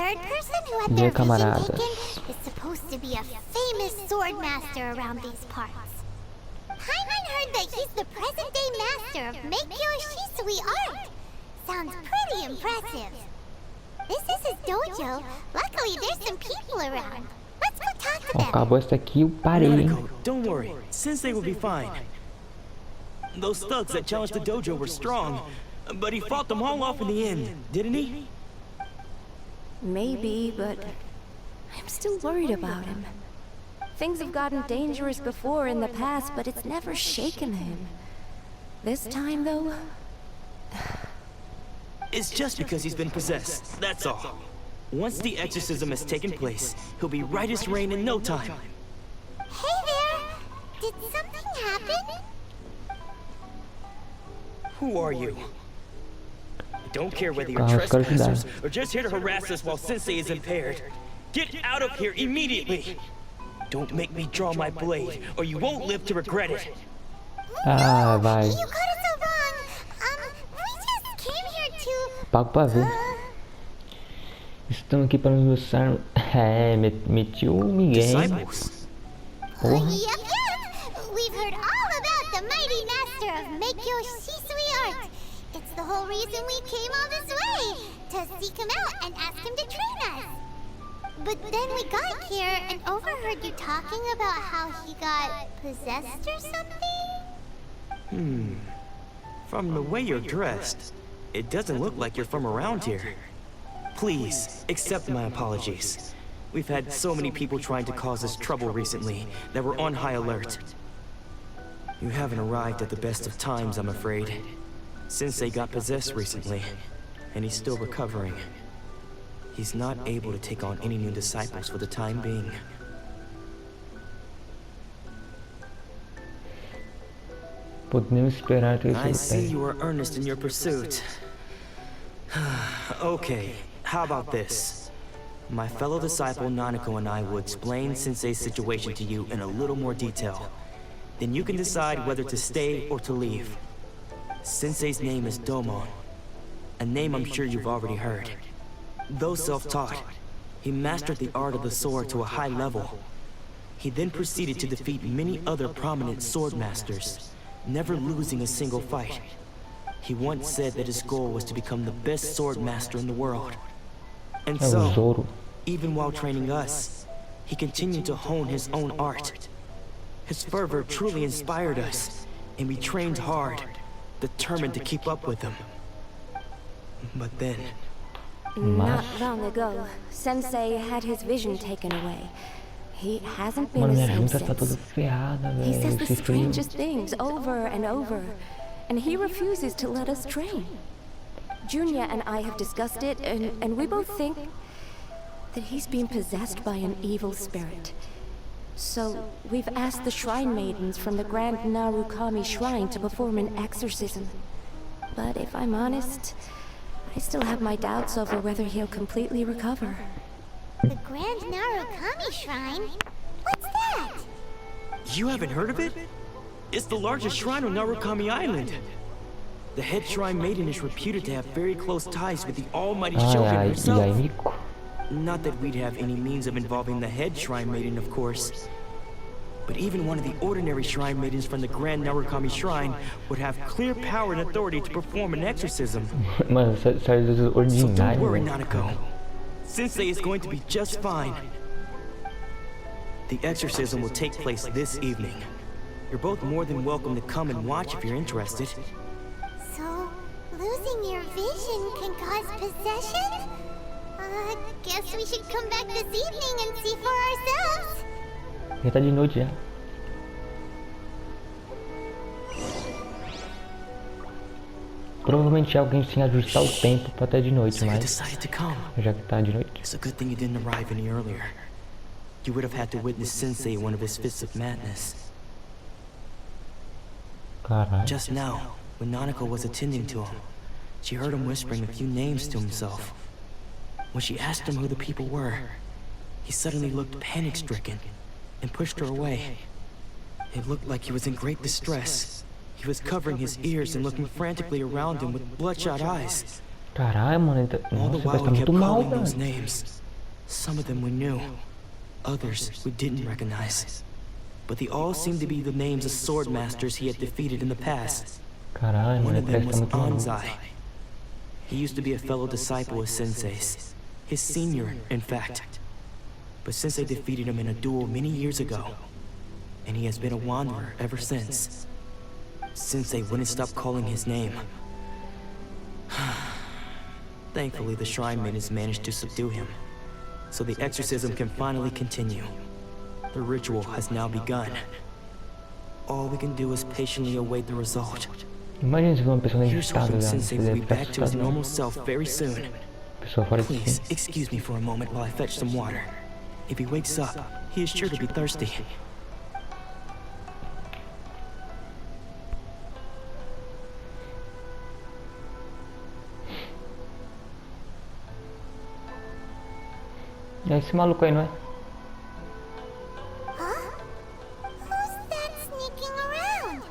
third person who had their vision taken is supposed to be a famous sword master around these parts. Paimon heard that he's the present-day master of Meikyo Shisui art. Sounds pretty impressive. This is his dojo. Luckily, there's some people around. Let's go talk to them. Acabou essa aqui, eu parei, hein? Don't worry, Sensei will be fine. Those thugs that challenged the dojo were strong, but he fought them all off in the end, didn't he? Maybe, but I'm still worried about him. Things have gotten dangerous before in the past, but it's never shaken him. This time, though... It's just because he's been possessed, that's all. Once the exorcism has taken place, he'll be right as rain in no time. Hey there! Did something happen? Who are you? I don't care whether you're trespassers or just here to harass us while Sensei is impaired. Get out of here immediately! Don't make me draw my blade, or you won't live to regret it. Ah, vai. You got it so wrong. We just came here to... Pago pra ver. Estão aqui para nos mostrar. É, metiu o Miguel. Porra. Yep. We've heard all about the mighty master of Meikyo Shisui art. It's the whole reason we came all this way, to seek him out and ask him to train us. But then we got here and overheard you talking about how he got possessed or something? From the way you're dressed, it doesn't look like you're from around here. Please, accept my apologies. We've had so many people trying to cause us trouble recently that we're on high alert. You haven't arrived at the best of times, I'm afraid. Sensei got possessed recently, and he's still recovering. He's not able to take on any new disciples for the time being. Podemos esperar que I see you are earnest in your pursuit. Okay, how about this? My fellow disciple Nanako and I will explain Sensei's situation to you in a little more detail. Then you can decide whether to stay or to leave. Sensei's name is Domon, a name I'm sure you've already heard. Though self-taught, he mastered the art of the sword to a high level. He then proceeded to defeat many other prominent sword masters, never losing a single fight. He once said that his goal was to become the best sword master in the world. And so, even while training us, he continued to hone his own art. His fervor truly inspired us, and we trained hard, determined to keep up with him. But then... Not long ago, Sensei had his vision taken away. He hasn't been the same since. He says the strangest things over and over, and he refuses to let us train. Junya and I have discussed it, and we both think that he's been possessed by an evil spirit. So, we've asked the shrine maidens from the Grand Narukami Shrine to perform an exorcism. But if I'm honest, I still have my doubts over whether he'll completely recover. The Grand Narukami Shrine? What's that? You haven't heard of it? It's the largest shrine on Narukami Island. The head shrine maiden is reputed to have very close ties with the almighty Shogun herself. Not that we'd have any means of involving the head shrine maiden, of course. But even one of the ordinary shrine maidens from the Grand Narukami Shrine would have clear power and authority to perform an exorcism. So don't worry, Nanako. Sensei is going to be just fine. The exorcism will take place this evening. You're both more than welcome to come and watch if you're interested. So, losing your vision can cause possession? Guess we should come back this evening and see for ourselves. Já tá de noite já. Provavelmente alguém tinha que ajustar o tempo para até de noite, mas já que tá de noite. It's a good thing you didn't arrive any earlier. You would have had to witness Sensei one of his fits of madness. Caralho. Just now, when Nanako was attending to him, she heard him whispering a few names to himself. When she asked him who the people were, he suddenly looked panic-stricken and pushed her away. It looked like he was in great distress. He was covering his ears and looking frantically around him with bloodshot eyes. Caralho, mano, ele tá... All the Nossa, while ele tá we kept muito mal, calling those velho. names. Some of them we knew, others we didn't recognize. But they all seemed to be the names of sword masters he had defeated in the past. Caralho, One mano, of ele them parece que was tá muito maluco. Anzai. He used to be a fellow disciple of Sensei's, his senior, in fact. But Sensei defeated him in a duel many years ago, and he has been a wanderer ever since. Sensei wouldn't stop calling his name. Thankfully, the shrine maidens managed to subdue him, so the exorcism can finally continue. The ritual has now begun. All we can do is patiently await the result. Imagina se for uma pessoa Here's necessitada, hoping velho. Sensei Você will be deve ficar back to his assustado, normal velho. self very soon. Pessoa fora de Please, si. excuse me for a moment while I fetch some water. If he wakes up, he is sure to be thirsty. É esse maluco aí, não é? Huh? Who's that sneaking around?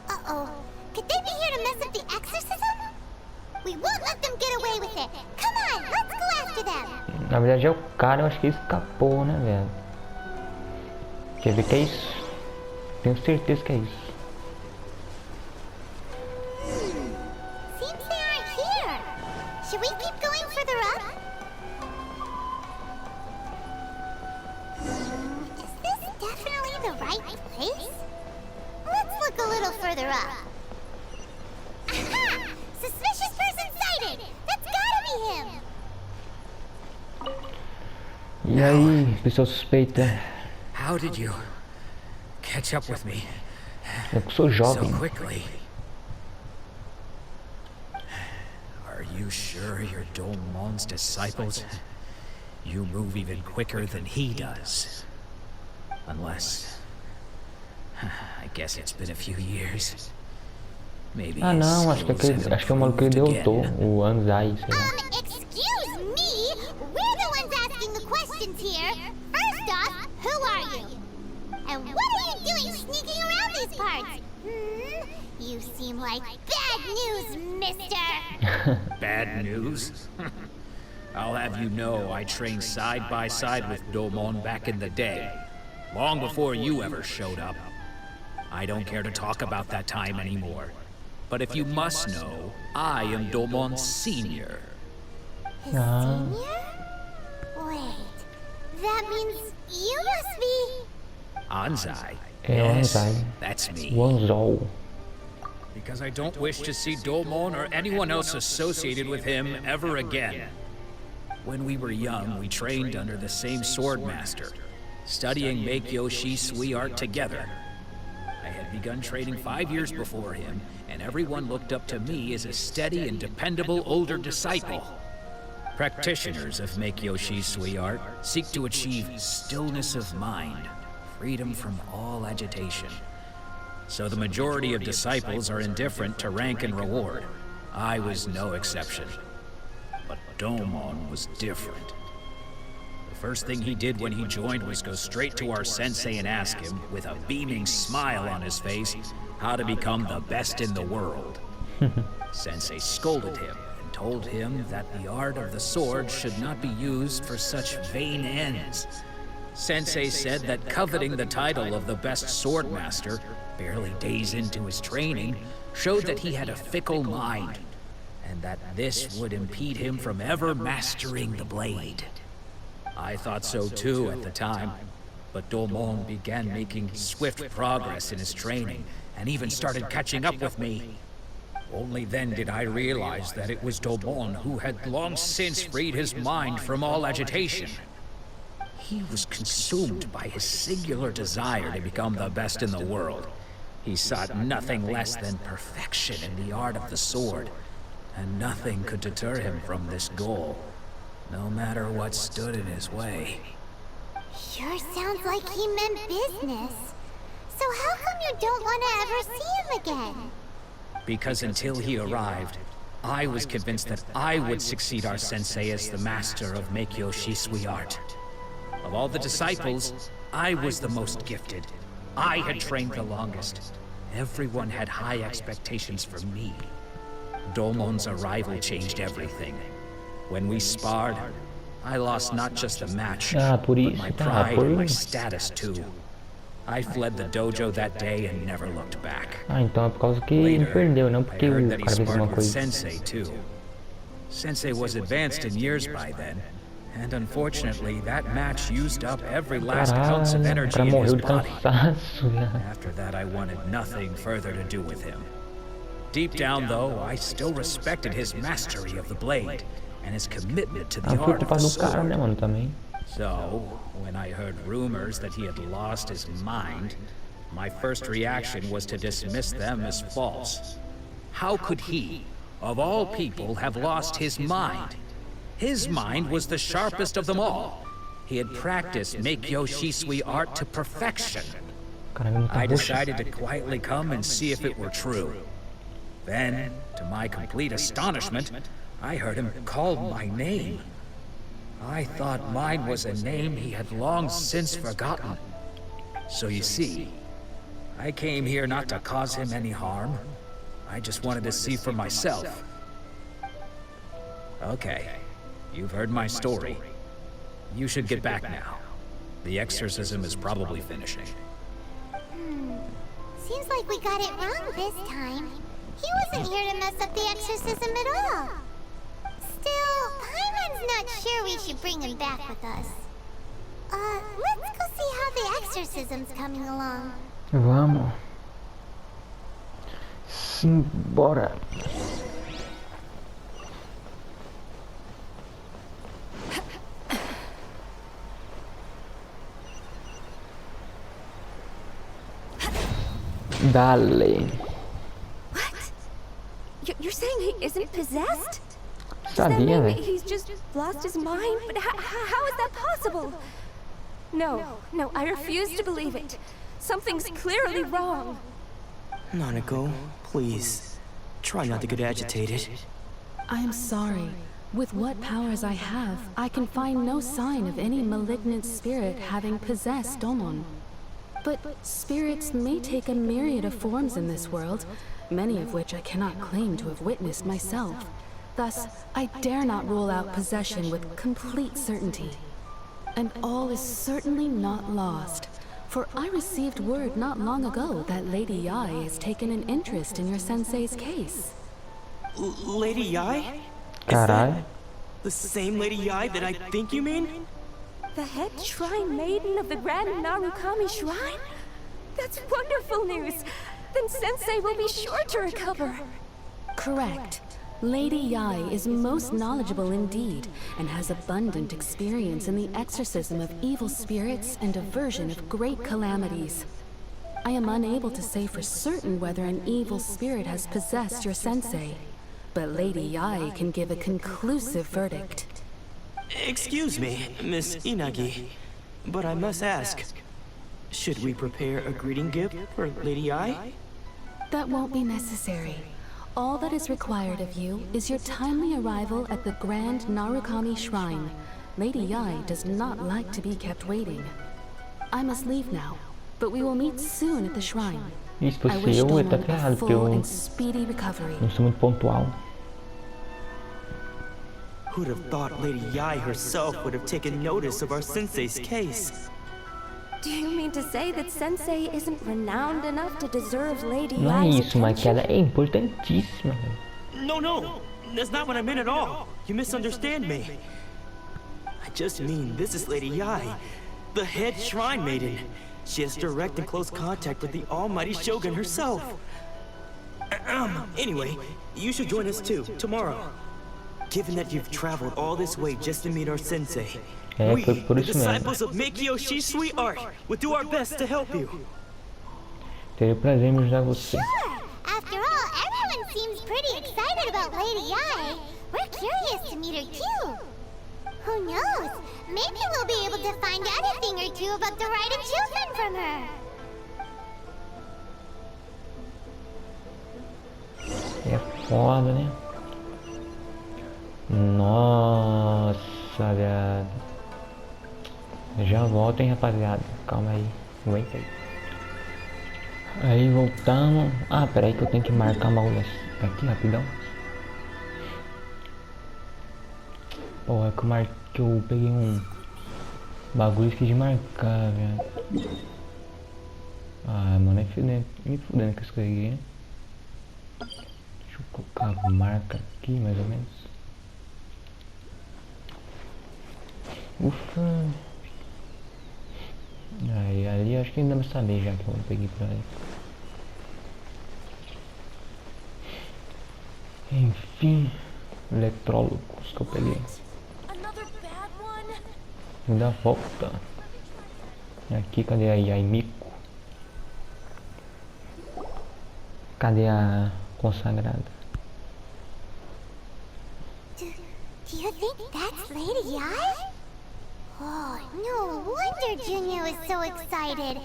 Uh-oh. Could they be here to mess up the exorcism? We won't let them get away with it. Come on, let's go after them. Na verdade é o cara, eu acho que escapou, né, velho? Quer ver que é isso? Tenho certeza que é isso. Seems they aren't here. Should we keep going further up? Is this definitely the right place? Let's look a little further up. Aha! Suspicious person sighted! That's gotta be him! E aí, pessoa suspeita? How did you catch up with me Eu que sou so jovem. quickly? Are you sure you're Domon's disciples? You move even quicker than he does. Unless... I guess it's been a few years. Maybe Ah his não, acho que skills have acho que é o maluco que ele improved derrotou, again. o Anzai, sei lá. Excuse me? We're the ones asking the questions here. First off, who are you? And what are you doing sneaking around these parts? You seem like bad news, mister. Bad news? I'll have you know I trained side by side with Domon back in the day, long before you ever showed up. I don't care to talk about that time anymore. But if you must know, I am Domon's senior. His senior? Wait, that means you must be... Anzai? É o Anzai. That's me. O Anzol. Because I don't wish to see Domon or anyone else associated with him ever again. When we were young, we trained under the same sword master, studying Meikyo Shisui art together. I had begun training 5 years before him, and everyone looked up to me as a steady and dependable older disciple. Practitioners of Meikyo Shisui art seek to achieve stillness of mind, freedom from all agitation. So the majority of disciples are indifferent to rank and reward. I was no exception. But Domon was different. The first thing he did when he joined was go straight to our sensei and ask him, with a beaming smile on his face, how to become the best in the world. Sensei scolded him and told him that the art of the sword should not be used for such vain ends. Sensei said that coveting the title of the best sword master, barely days into his training, showed that he had a fickle mind, and that this would impede him from ever mastering the blade. I thought so too at the time, but Domon began making swift progress in his training, and even started catching up with me. Only then did I realize that it was Domon who had long since freed his mind from all agitation. He was consumed by his singular desire to become the best in the world. He sought nothing less than perfection in the art of the sword, and nothing could deter him from this goal, no matter what stood in his way. Sure sounds like he meant business. So how come you don't want to ever see him again? Because until he arrived, I was convinced that I would succeed our sensei as the master of Meikyo Shisui art. Of all the disciples, I was the most gifted. I had trained the longest. Everyone had high expectations for me. Dolmon's arrival changed everything. When we sparred, I lost not just the match, por but isso, my tá, pride por and my isso. status too. I fled the dojo that day and never looked back. Então é por causa que ele perdeu, não I porque o heard that he cara fez sparred alguma with coisa. Sensei too. Sensei was advanced in years by then, and unfortunately that match used up every last ounce of Caralho, o energy cara in his morreu de body. cansaço, velho. After that, I wanted nothing further to do with him. Deep down, though, I still respected his mastery of the blade and his commitment to the Ah, foi art of culpa the do cara, né, sword. mano, também. So, when I heard rumors that he had lost his mind, my first reaction was to dismiss them as false. How could he, of all people, have lost his mind? His mind was the sharpest of them all. He had practiced Meikyo Shisui art to perfection. Caramba, I tá roxo. decided to quietly come and see if it were true. Then, to my complete astonishment, I heard him call my name. I thought mine was a name he had long since forgotten. So you see, I came here not to cause him any harm. I just wanted to see for myself. Okay, you've heard my story. You should get back now. The exorcism is probably finishing. Seems like we got it wrong this time. He wasn't here to mess up the exorcism at all. Still, Paimon's not sure we should bring him back with us. Let's go see how the exorcism's coming along. Vamos. Simbora. Dale. What? You're saying he isn't possessed? Does Sabia, that mean velho. he's just lost his mind? But how is that possible? No, I refuse to believe it. Something's clearly wrong. Nanako, please. Try not to get agitated. I'm sorry. With what powers I have, I can find no sign of any malignant spirit having possessed Domon. But spirits may take a myriad of forms in this world, many of which I cannot claim to have witnessed myself. Thus, I dare not rule out possession with complete certainty. And all is certainly not lost, for I received word not long ago that Lady Yai has taken an interest in your sensei's case. Lady Yai? Carai. The same Lady Yai that I think you mean? The head shrine maiden of the Grand Narukami Shrine? That's wonderful news! Then Sensei will be sure to recover! Correct. Lady Yai is most knowledgeable indeed, and has abundant experience in the exorcism of evil spirits and aversion of great calamities. I am unable to say for certain whether an evil spirit has possessed your sensei, but Lady Yai can give a conclusive verdict. Excuse me, Miss Inagi, but I must ask, should we prepare a greeting gift for Lady Yai? That won't be necessary. All that is required of you is your timely arrival at the Grand Narukami Shrine. Lady Yai does not like to be kept waiting. I must leave now, but we will meet soon at the shrine. Isso, I se wish eu ia estar Domon a ferrado, porque full eu and speedy recovery. não sou muito pontual. Who'd have thought Lady Yai herself would have taken notice of our sensei's case? Do you mean to say that Sensei isn't renowned enough to deserve Lady Não é Yai's isso, mas que attention? ela é importantíssima, velho. No, that's not what I meant at all. You misunderstand me. I just mean this is Lady Yai, the head shrine maiden. She has direct and close contact with the almighty Shogun herself. Anyway, you should join us too, tomorrow. Given that you've traveled all this way just to meet our sensei, we, foi por the isso mesmo. disciples of Meikyo Shisui art, will do our best to help you. Terei o prazer em ajudar você. Sure! After all, everyone seems pretty excited about Lady Yai. We're curious to meet her too. Who knows? Maybe we'll be able to find out a thing or two about the right of children from her. É foda, né? Nossa, viado. Já volto, hein, rapaziada. Calma aí. Aguenta aí. Aí voltamos. Ah, peraí que eu tenho que marcar uma aula aqui rapidão. Pô, é que eu peguei um bagulho e esqueci de marcar, velho. Ah, mano, é me fudendo com isso aqui, né? Deixa eu colocar a marca aqui, mais ou menos. Ufa. Aí, ali acho que ainda vai saber já que eu peguei pra ele. Enfim, eletrólogos que eu peguei. Vou dar a volta. Aqui, cadê a Yaimiko? Cadê a consagrada? Do you think that's Lady Ai? Oh, no wonder Junior is so excited.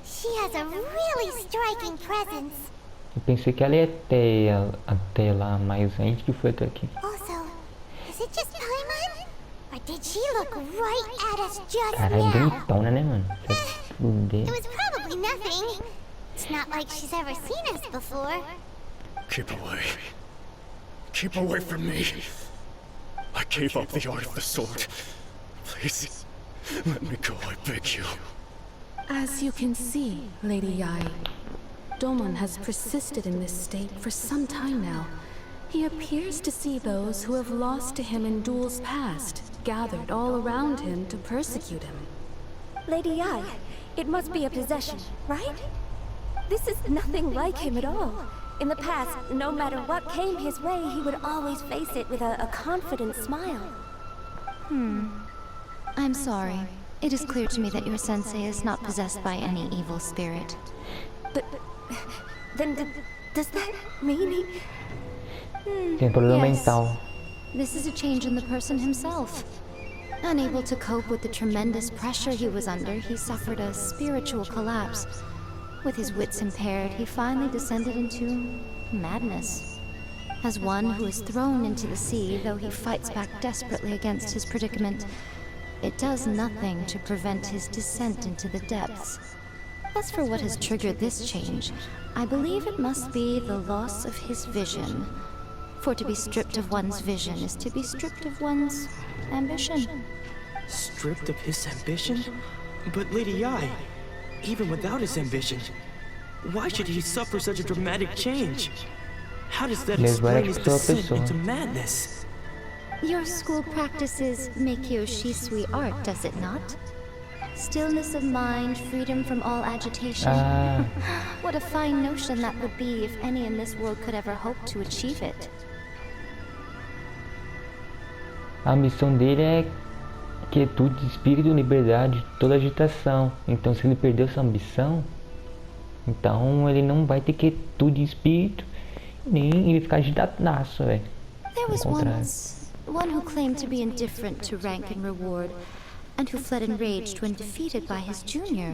She has a really striking presence. Eu pensei que ela ia até lá, mas a gente que foi até aqui. Also, is it just Paimon? Or did she look right at us just Cara, é now? bonitona, né, mano? It was probably nothing. It's not like she's ever seen us before. Keep away. Keep away from me. I gave up the art of the sword. Please, let me go, I beg you. As you can see, Lady Yai, Domon has persisted in this state for some time now. He appears to see those who have lost to him in duels past, gathered all around him to persecute him. Lady Yai, it must be a possession, right? This is nothing like him at all. In the past, no matter what came his way, he would always face it with a confident smile. I'm sorry. It is clear to me that your sensei is not possessed by any evil spirit. But then does that mean he... Tem problema Yes. mental. This is a change in the person himself. Unable to cope with the tremendous pressure he was under, he suffered a spiritual collapse. With his wits impaired, he finally descended into madness. As one who is thrown into the sea, though he fights back desperately against his predicament, it does nothing to prevent his descent into the depths. As for what has triggered this change, I believe it must be the loss of his vision. For to be stripped of one's vision is to be stripped of one's ambition. Stripped of his ambition? But Lady Ai, even without his ambition, why should he suffer such a dramatic change? How does that explain his descent into madness? Your school practices Meikyo Shisui art, does it not? Stillness of mind, freedom from all agitation. What a fine notion that would be if any in this world could ever hope to achieve it. A missão dele é quietude de espírito, liberdade de toda agitação. Então, se ele perdeu essa ambição, então ele não vai ter quietude de espírito, nem ele ficar agitadaço, velho. There was once one who claimed to be indifferent to rank and reward, and who fled enraged when defeated by his junior.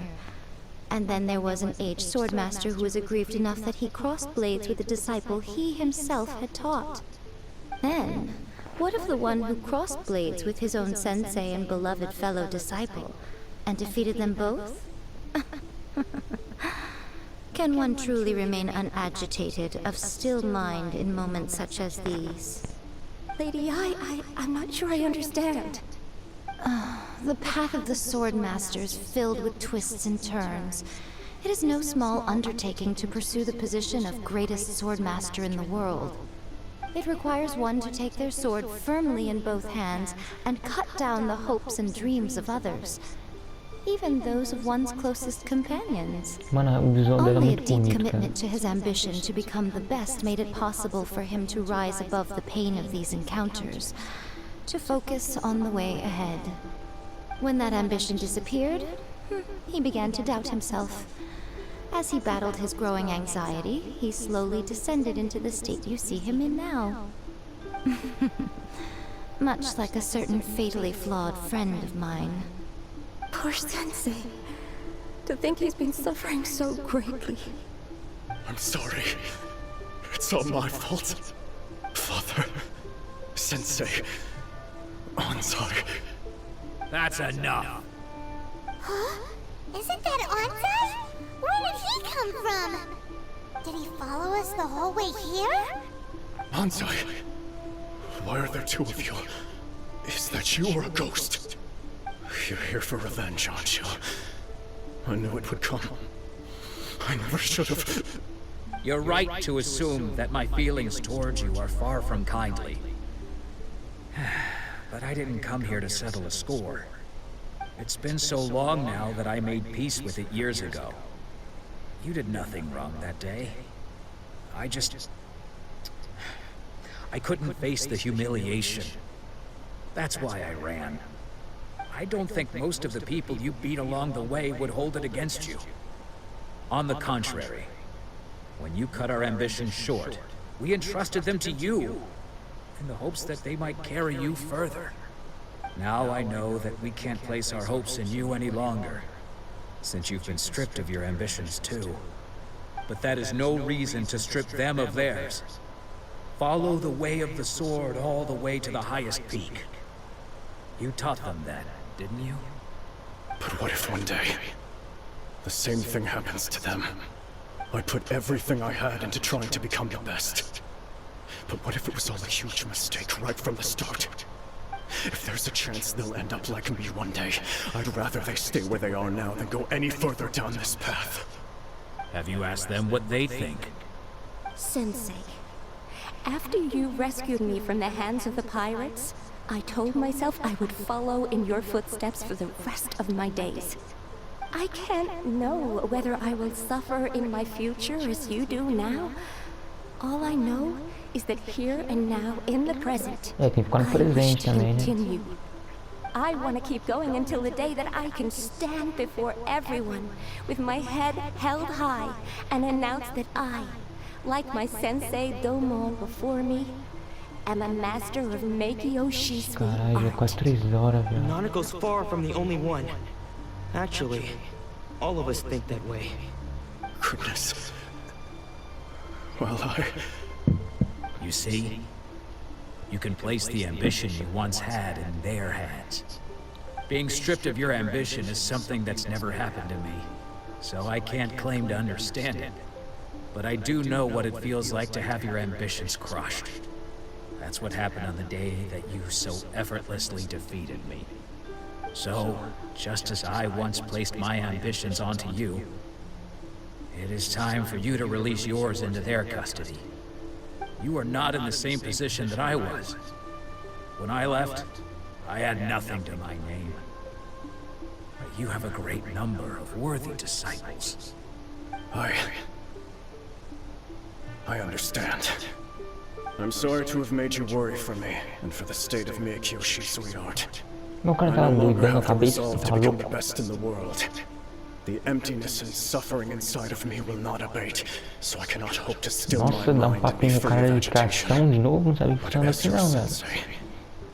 And then there was an aged swordmaster who was aggrieved enough that he crossed blades with a disciple he himself had taught. Then, what of the one who crossed blades with his own sensei and beloved fellow disciple, and defeated them both? Can one truly remain unagitated, of still mind in moments such as these? Lady Ai, I'm not sure I understand. The path of the Swordmaster is filled with twists and turns. It is no small undertaking to pursue the position of greatest Swordmaster in the world. It requires one to take their sword firmly in both hands and cut down the hopes and dreams of others, even those of one's closest companions. Mano, a visão dela é Only a muito deep bonita, cara. commitment to his ambition to become the best made it possible for him to rise above the pain of these encounters, to focus on the way ahead. When that ambition disappeared, he began to doubt himself. As he battled his growing anxiety, he slowly descended into the state you see him in now. Much like a certain fatally flawed friend of mine. Poor Sensei. To think he's been suffering so greatly. I'm sorry. It's all my fault. Father, Sensei, Ansai. That's enough. Huh? Isn't that Ansai? Where did he come from? Did he follow us the whole way here? Ansai, why are there two of you? Is that you or a ghost? You're here for revenge, aren't you? I knew it would come. I never should have. You're right to assume that my feelings towards you are far from kindly. But I didn't come here to settle a score. It's been so long now that I made peace with it years ago. You did nothing wrong that day. I couldn't face the humiliation. That's why I ran. I don't think most of the people you beat along the way would hold it against you. On the contrary, when you cut our ambitions short, we entrusted them to you, in the hopes that they might carry you further. Now I know that we can't place our hopes in you any longer, since you've been stripped of your ambitions too. But that is no reason to strip them of theirs. Follow the way of the sword all the way to the highest peak. You taught them that, didn't you? But what if one day, the same thing happens to them? I put everything I had into trying to become the best. But what if it was all a huge mistake right from the start? If there's a chance they'll end up like me one day, I'd rather they stay where they are now than go any further down this path. Have you asked them what they think? Sensei, after you rescued me from the hands of the pirates, I told myself I would follow in your footsteps for the rest of my days. I can't know whether I will suffer in my future as you do now. All I know is that here and now, in the present, Tem que ficar no I wish presente to também, né? continue. I want to keep going until the day that I can stand before everyone with my head held high and announce that I, like my sensei Domon before me, am a master of Meikyo Shisui Caralho, art. quase 3 horas, velho. Nanako's far from the only one. Actually, all of us think that way. Goodness. Well, You see? You can place the ambition you once had in their hands. Being stripped of your ambition is something that's never happened to me, so I can't claim to understand it. But I do know what it feels like to have your ambitions crushed. That's what happened on the day that you so effortlessly defeated me. So, just as I once placed my ambitions onto you, it is time for you to release yours into their custody. You are not in the same position that I was. When I left, I had nothing to my name. But you have a great number of worthy disciples. I understand. I'm sorry to have made you worry for me and for the state of Mihoyo Shisui art. Meu cara I tava no longer doidão na have the cabeça, resolve to tava become the louco. best in the world. The emptiness and suffering inside of me will not abate, so I cannot hope to still Nossa, my dá mind and be papinho no free cara of de agitation. educação de novo, não sabe But funcionar as assim your não, velho. sensei,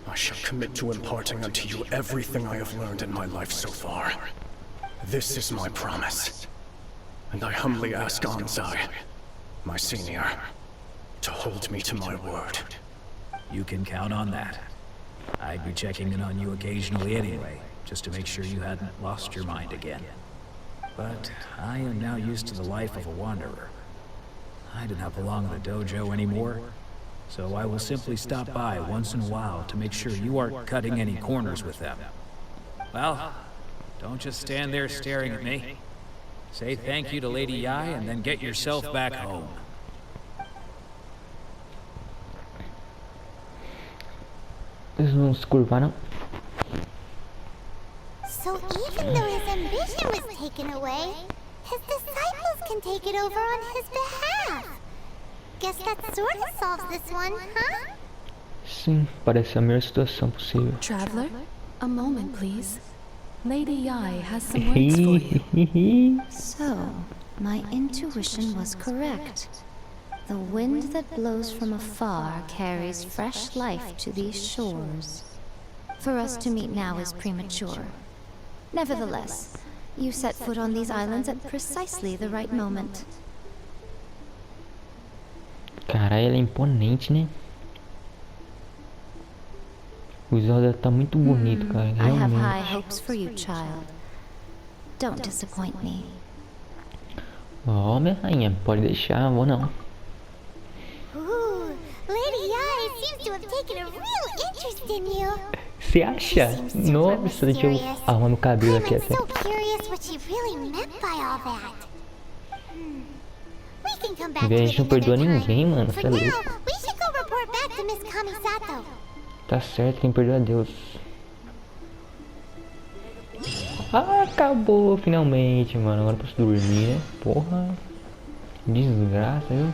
I shall commit to imparting unto you everything I have learned in my life so far. This is my promise. And I humbly ask Anzai, my senior, to hold me to my word. You can count on that. I'd be checking in on you occasionally anyway, just to make sure you hadn't lost your mind again. But I am now used to the life of a wanderer. I do not belong in the dojo anymore, so I will simply stop by once in a while to make sure you aren't cutting any corners with them. Well, don't just stand there staring at me. Say thank you to Lady Yai and then get yourself back home. Eles não se curvaram. So even though his ambition was taken away, his disciples can take it over on his behalf. Guess that sort of solves this one, huh? Sim, parece a melhor situação possível. Traveler, a moment, please. Lady Yai has some words for you. So, my intuition was correct. The wind that blows from afar carries fresh life to these shores. For us to meet now is premature. Nevertheless, you set foot on these islands at precisely the right moment. Caralho, ela é imponente, né? O visual dela tá muito bonito, cara. I have high Realmente. hopes for you, child. Don't disappoint me. Ó, minha rainha, pode deixar, vou não. Ooh, Lady Yai seems to have taken a real interest in you. Você acha? Nossa, deixa eu arrumar meu cabelo aqui até. A gente não perdoa ninguém, mano. Você é louco. Tá certo, quem perdoa é Deus. Ah, acabou finalmente, mano. Agora eu posso dormir, né? Porra. Desgraça, viu?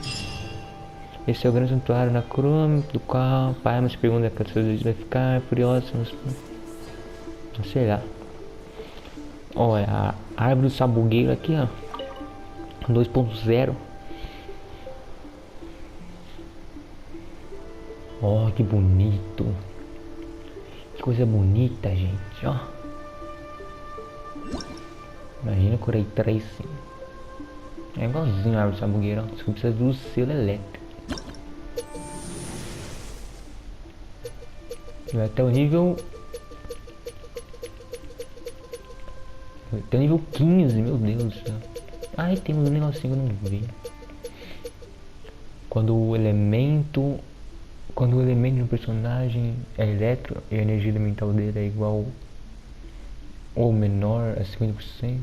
Esse é o grande santuário na Chrome, do qual pai me pergunta que a sua vai ficar furiosa. Não sei lá. Olha, a árvore do sabugueiro aqui, ó. 2.0. Ó, que bonito. Que coisa bonita, gente, ó. Imagina por aí 3 sim. É igualzinho a árvore do sabugueiro, ó. Só que precisa do selo elétrico. Vai até o nível... Até o nível 15, meu Deus do céu. Ai, tem um negocinho que eu não vi. Quando o elemento do personagem é elétrico e a energia elemental dele é igual ou menor a 50%.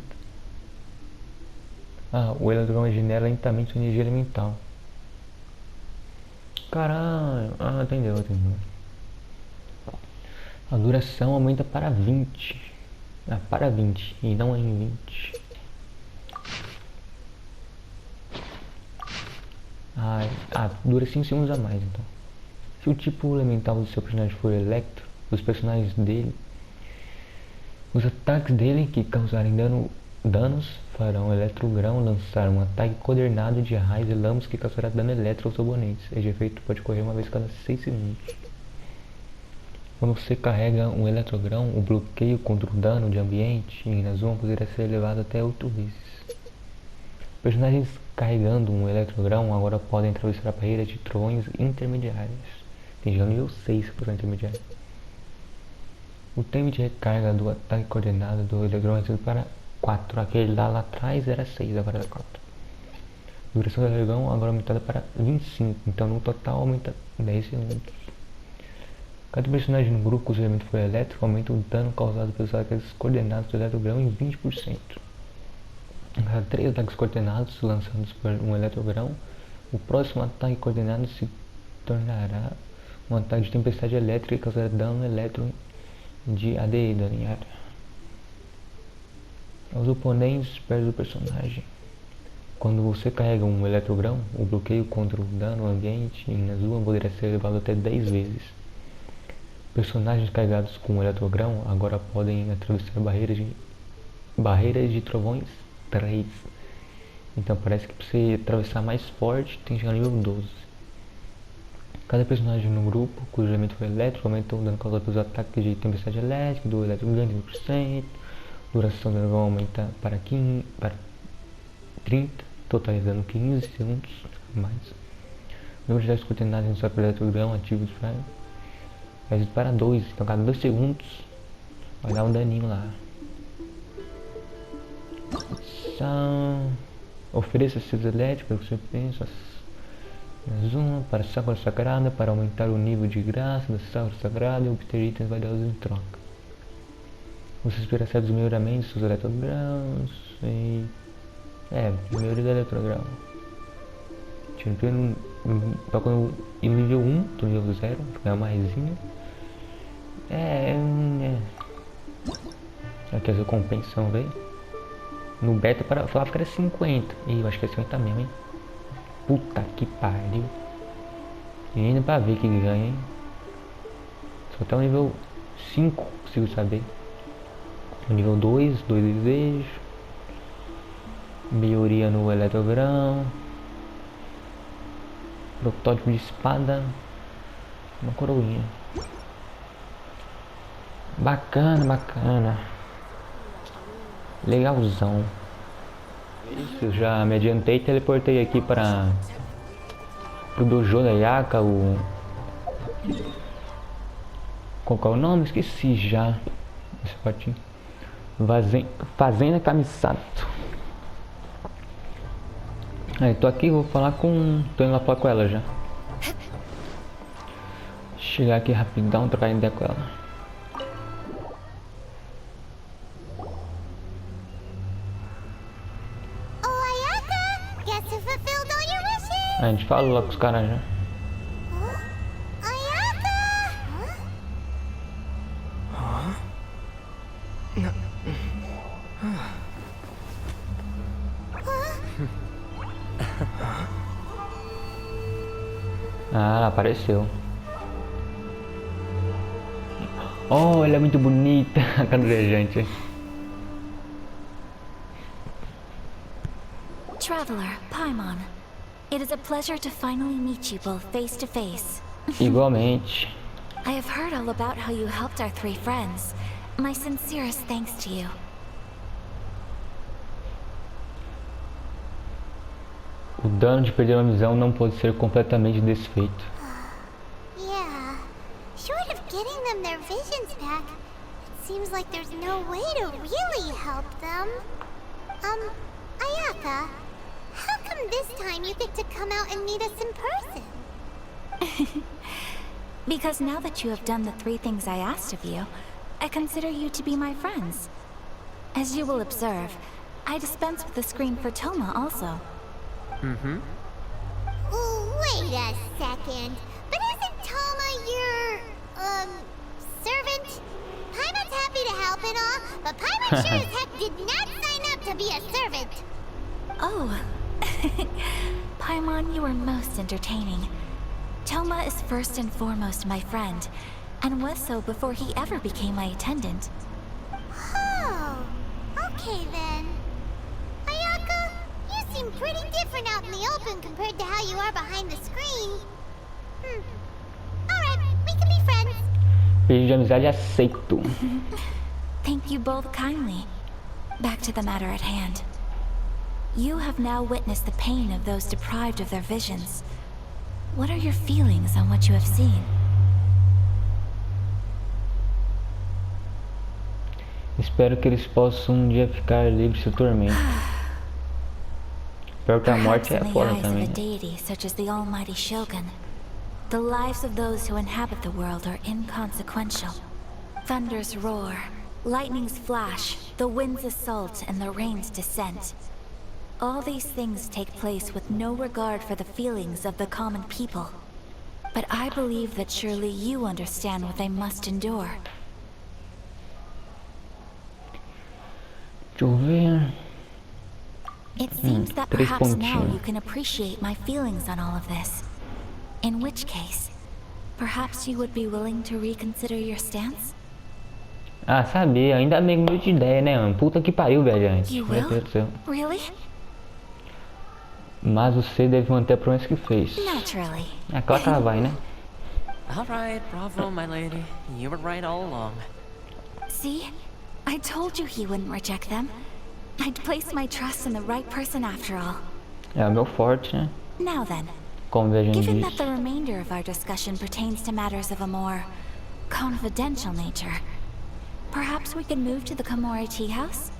Ah, o eletrão regenera lentamente sua energia elemental. Caralho. Ah, entendeu. A duração aumenta para 20. Ah, para 20 e não em 20. Dura 5 segundos a mais, então. Se o tipo elemental do seu personagem for electro, os personagens dele, os ataques dele que causarem danos farão eletrogrão lançar um ataque coordenado de raios e lâmpadas que causará dano elétrico aos oponentes. Este efeito pode ocorrer uma vez cada 6 segundos. Quando você carrega um eletrogrão, o bloqueio contra o dano de ambiente na zona poderá ser elevado até 8 vezes. Personagens carregando um eletrogrão agora podem atravessar barreiras de trovões intermediárias. Tem já nível 6 para intermediário. O tempo de recarga do ataque coordenado do eletrogrão é para 4. Aquele lá atrás era 6, agora é 4. Duração do eletrogrão agora aumentada para 25. Então no total aumenta 10 segundos. Cada personagem no grupo cujo elemento for elétrico aumenta o dano causado pelos ataques coordenados do eletrogrão em 20%. A cada 3 ataques coordenados lançados por um eletrogrão, o próximo ataque coordenado se tornará um ataque de tempestade elétrica e causará dano elétrico de ADI, dano em área. Os oponentes perto do personagem. Quando você carrega um eletrogrão, o bloqueio contra o dano ambiente na zona poderá ser elevado até 10 vezes. Personagens carregados com um eletrogrão agora podem atravessar barreiras de trovões 3. Então parece que para você atravessar mais forte tem que chegar no nível 12. Cada personagem no grupo cujo elemento for elétrico aumenta o dano causado pelos ataques de tempestade elétrica do eletrogrão em 20%. Duração do dano aumenta para 30, totalizando 15 segundos a mais. O número de ataques coordenados no seu eletrogrão ativo vai para 2, então cada 2 segundos vai dar um daninho lá. Ofereça seus elétricos, você pensa zona para Sakura Sagrada para aumentar o nível de graça da Sakura Sagrada e obter itens valiosos em troca. Você espera certos melhoramentos dos eletrogrãos e... melhoria do eletrogrão. Toca no nível 1, do nível 0, fica maisinho. Aqui as recompensas vão ver. No beta para falar que era 50. E eu acho que é 50 mesmo, hein? Puta que pariu. E ainda pra ver que ganha, hein? Só até o nível 5 consigo saber. O nível 2 desejos. Melhoria no eletrogrão. Protótipo de espada. Uma coroinha. Bacana. Legalzão. Isso, eu já me adiantei e teleportei aqui para o dojo da Yaka, qual é o nome? Esqueci já. Esse patinho. Fazenda Kamisato. Aí, tô aqui, vou falar com... tô indo lá falar com ela já. Chegar aqui rapidão, trocar ideia com ela. A gente falou lá com os caras já. Ah, ela apareceu. Oh, ela é muito bonita. Cadê, gente? Traveler, Paimon. It is a pleasure to finally meet you both face to face. Igualmente. I have heard all about how you helped our three friends. My sincerest thanks to you. O dano de perder uma visão não pode ser completamente desfeito. Yeah. Short of getting them their visions back, it seems like there's no way to really help them. Ayaka, how come this time you get to come out and meet us in person? Because now that you have done the three things I asked of you, I consider you to be my friends. As you will observe, I dispense with the screen for Toma also. Wait a second. But isn't Toma your, servant? Paimon's happy to help and all, but Paimon sure as heck did not sign up to be a servant. Oh. Paimon, you are most entertaining. Toma is first and foremost my friend, and was so before he ever became my attendant. Oh, okay then. Ayaka, you seem pretty different out in the open compared to how you are behind the screen. Alright, we can be friends. Beijo de amizade aceito. Thank you both kindly. Back to the matter at hand. You have now witnessed the pain of those deprived of their visions. What are your feelings on what you have seen? Espero que eles possam um dia ficar livres do tormento. Pior que a morte é foda também. Perhaps in the eyes of a deity such as the almighty Shogun, the lives of those who inhabit the world are inconsequential. Thunders roar, lightnings flash, the winds assault, and the rains descent. All these things take place with no regard for the feelings of the common people. But I believe that surely you understand what they must endure. Deixa eu ver. It seems that perhaps now you can appreciate my feelings on all of this. In which case, perhaps you would be willing to reconsider your stance? Ah, sabia. Ainda bem que mudou de ideia, né, mano? Puta que pariu, velho, gente. You Meu will? Deus do céu. Really? Mas você deve manter a promessa que fez. Naturally. É claro que ela vai, né? Alright, bravo, my lady. You were right all along. See? I told you he wouldn't reject them. I'd placed my trust in the right person after all. É o meu forte, né? Now then, Como a gente given diz. that the remainder of our discussion pertains to matters of a more confidential nature, perhaps we can move to the Komori Tea House?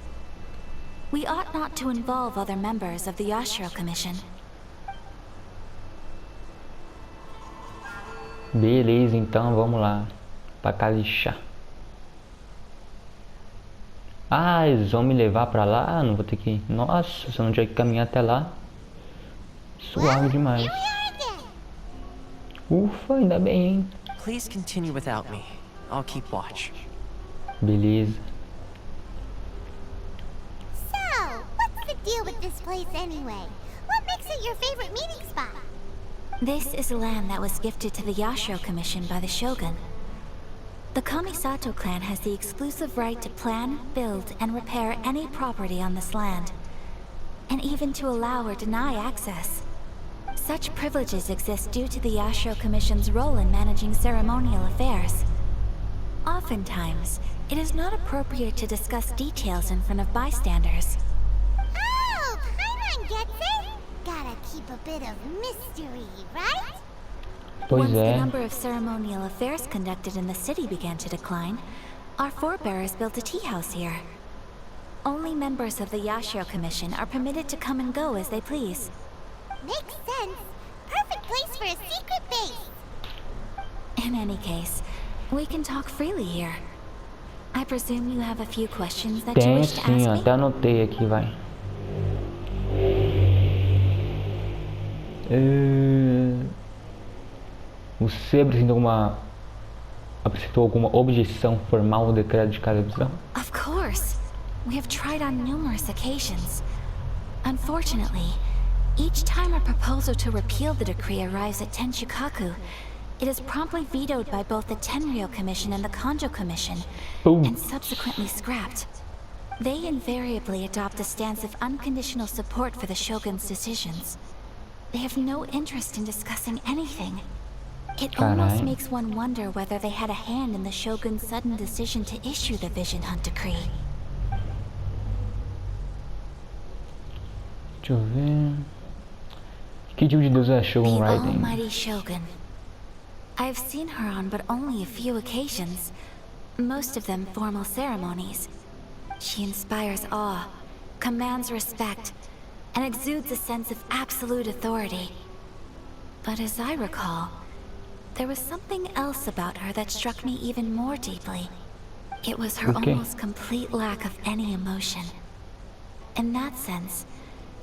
We ought not to involve other members of the Yashiro Commission. Beleza, então vamos lá. Pra Kalixá. Ah, eles vão me levar pra lá? Não vou ter que... Nossa, se eu não tiver que caminhar até lá. Suave demais. Ufa, ainda bem, hein? Please continue without me. I'll keep watch. Beleza. So, what's the deal with this place anyway? What makes it your favorite meeting spot? This is land that was gifted to the Yashiro Commission by the Shogun. The Kamisato clan has the exclusive right to plan, build, and repair any property on this land, and even to allow or deny access. Such privileges exist due to the Yashiro Commission's role in managing ceremonial affairs. Oftentimes, it is not appropriate to discuss details in front of bystanders. Oh, Paimon gets it! Gotta keep a bit of mystery, right? Once the number of ceremonial affairs conducted in the city began to decline, our forebears built a tea house here. Only members of the Yashiro Commission are permitted to come and go as they please. Makes sense. Perfect place for a secret base. In any case, we can talk freely here. I presume you have a few questions that you Tem wish to sim, ask me? até anotei aqui, vai. Você apresentou alguma objeção formal ao decreto de cada visão? Of course. We have tried on numerous occasions. Unfortunately, each time a proposal to repeal the decree arrives at Tenshukaku, it is promptly vetoed by both the Tenryou Commission and the Kanjo Commission, and subsequently scrapped. They invariably adopt a stance of unconditional support for the Shogun's decisions. They have no interest in discussing anything. It almost makes one wonder whether they had a hand in the Shogun's sudden decision to issue the Vision Hunt Decree. Deixa eu ver... Que tipo de deusa é Shogun The Raiden? Almighty Shogun. I've seen her on but only a few occasions, most of them formal ceremonies. She inspires awe, commands respect, and exudes a sense of absolute authority. But as I recall, there was something else about her that struck me even more deeply. It was her almost complete lack of any emotion. In that sense,